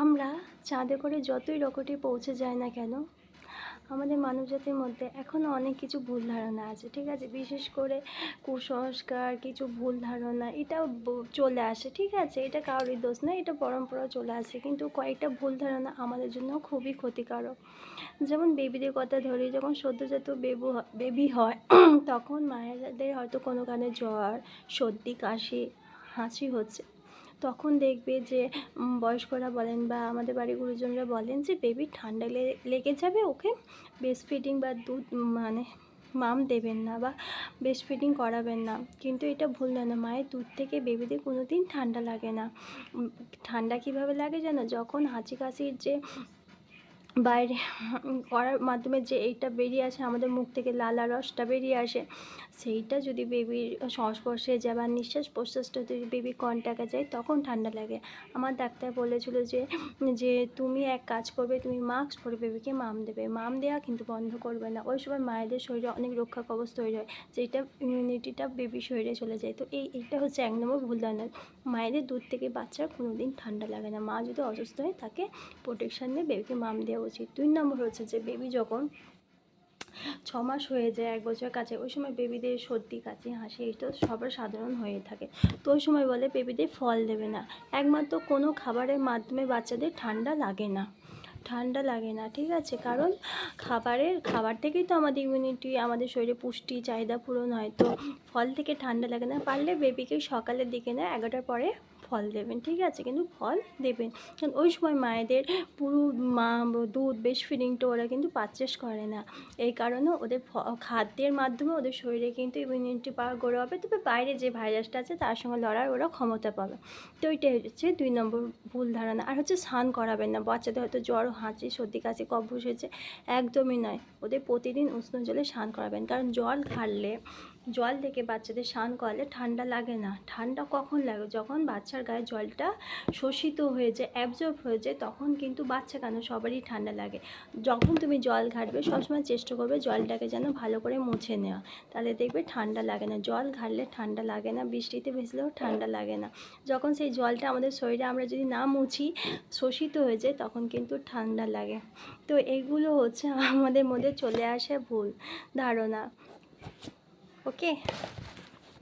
আমরা চাঁদে করে যতই রকেটে পৌঁছে যাই না কেন, আমাদের মানবজাতির মধ্যে এখনও অনেক কিছু ভুল ধারণা আছে, ঠিক আছে? বিশেষ করে কুসংস্কার, কিছু ভুল ধারণা এটাও চলে আসে, ঠিক আছে? এটা কারোরই দোষ না, এটা পরম্পরা চলে আসে, কিন্তু কয়েকটা ভুল ধারণা আমাদের জন্য খুবই ক্ষতিকারক। যেমন বেবিদের কথা ধরি, যখন সদ্যজাত বেবি হয় তখন মায়েদের হয়তো কোনো কারণে জ্বর, সর্দি, কাশি, হাঁচি হচ্ছে, তখন দেখবে যে বয়স্করা বলেন বা আমাদের বাড়ির গুরুজনরা বলেন যে বেবি ঠান্ডা লেগে যাবে, ওকে ব্রেস্ট ফিডিং বা দুধ মানে মাম দেবেন না বা ব্রেস্ট ফিডিং করাবেন না। কিন্তু এটা ভুল ধারণা। মায়ের দুধ থেকে বেবিদের কোনো দিন ঠান্ডা লাগে না। ঠান্ডা কীভাবে লাগে জানো? যখন হাঁচি কাশির যে বাইরে করার মাধ্যমে যে এইটা বেরিয়ে আসে, আমাদের মুখ থেকে লালা রসটা বেরিয়ে আসে, সেইটা যদি বেবির সংস্পর্শে যায় বা নিঃশ্বাস প্রশ্বাসটা যদি বেবির কন্ট্যাক্টে যায়, তখন ঠান্ডা লাগে। আমার ডাক্তার বলেছিল যে যে তুমি এক কাজ করবে, তুমি মাস্ক পরে বেবিকে মাম দেবে, মাম দেওয়া কিন্তু বন্ধ করবে না। ওই সময় মায়েদের শরীরে অনেক রক্ষা কবচ তৈরি হয়, যেটা ইমিউনিটিটা বেবির শরীরে চলে যায়। তো এইটা হচ্ছে 1 নম্বর ভুল ধারণা। মায়েদের দুধ থেকে বাচ্চার কোনো দিন ঠান্ডা লাগে না। মা যদি অসুস্থ হয় তাকে প্রোটেকশান দিয়ে বেবিকে মাম দেওয়া উচিত। 2 নম্বর হচ্ছে যে বেবি যখন 6 মাস হয়ে যায়, 1 বছর কাছে, ওই সময় বেবিদের সর্দি, কাশি, হাসি এটা সবার সাধারণ হয়ে থাকে। তো ওই সময় বলে বেবিদের ফল দেবে না। একমাত্র কোনো খাবারের মাধ্যমে বাচ্চাদের ঠান্ডা লাগে না, ঠিক আছে? কারণ খাবার থেকেই তো আমাদের ইমিউনিটি, আমাদের শরীরে পুষ্টি চাহিদা পূরণ হয়। তো ফল থেকে ঠান্ডা লাগে না। পারলে বেবিকে সকালের দিকে না 11টার পরে ফল দেবেন, ঠিক আছে? কিন্তু ফল দেবেন, কারণ ওই সময় মায়েদের পুরো দুধ ব্রেস্ট ফিডিংটা ওরা কিন্তু পারচেস করে না। এই কারণে ওদের খাদ্যের মাধ্যমে ওদের শরীরে কিন্তু ইমিউনিটি পাওয়ার গড়ে হবে, তবে বাইরে যে ভাইরাসটা আছে তার সঙ্গে লড়ার ওরা ক্ষমতা পাবে। তো এইটাই হচ্ছে 2 নম্বর ভুল ধারণা। আর হচ্ছে স্নান করাবেন না। বাচ্চাদের হয়তো জ্বর, হাঁচি, সর্দি, কাশি, কফ বসেছে, একদমই নয়। ওদের প্রতিদিন উষ্ণ জলে স্নান করাবেন, কারণ জল থেকে বাচ্চাদের স্নান করালে ঠান্ডা লাগে না। ঠান্ডা কখন লাগে? যখন বাচ্চার গায়ে জলটা শোষিত হয়ে যায়, অ্যাবজর্ব হয়ে যায়, তখন কিন্তু বাচ্চা কেন সবারই ঠান্ডা লাগে। যখন তুমি জল ঘাটবে সবসময় চেষ্টা করবে জলটাকে যেন ভালো করে মুছে নেওয়া, তাহলে দেখবে ঠান্ডা লাগে না। জল ঘাটলে ঠান্ডা লাগে না, বৃষ্টিতে ভেজলেও ঠান্ডা লাগে না। যখন সেই জলটা আমাদের শরীরে আমরা যদি না মুছি, শোষিত হয়ে যায়, তখন কিন্তু ঠান্ডা লাগে। তো এইগুলো হচ্ছে আমাদের মধ্যে চলে আসে ভুল ধারণা। ওকে।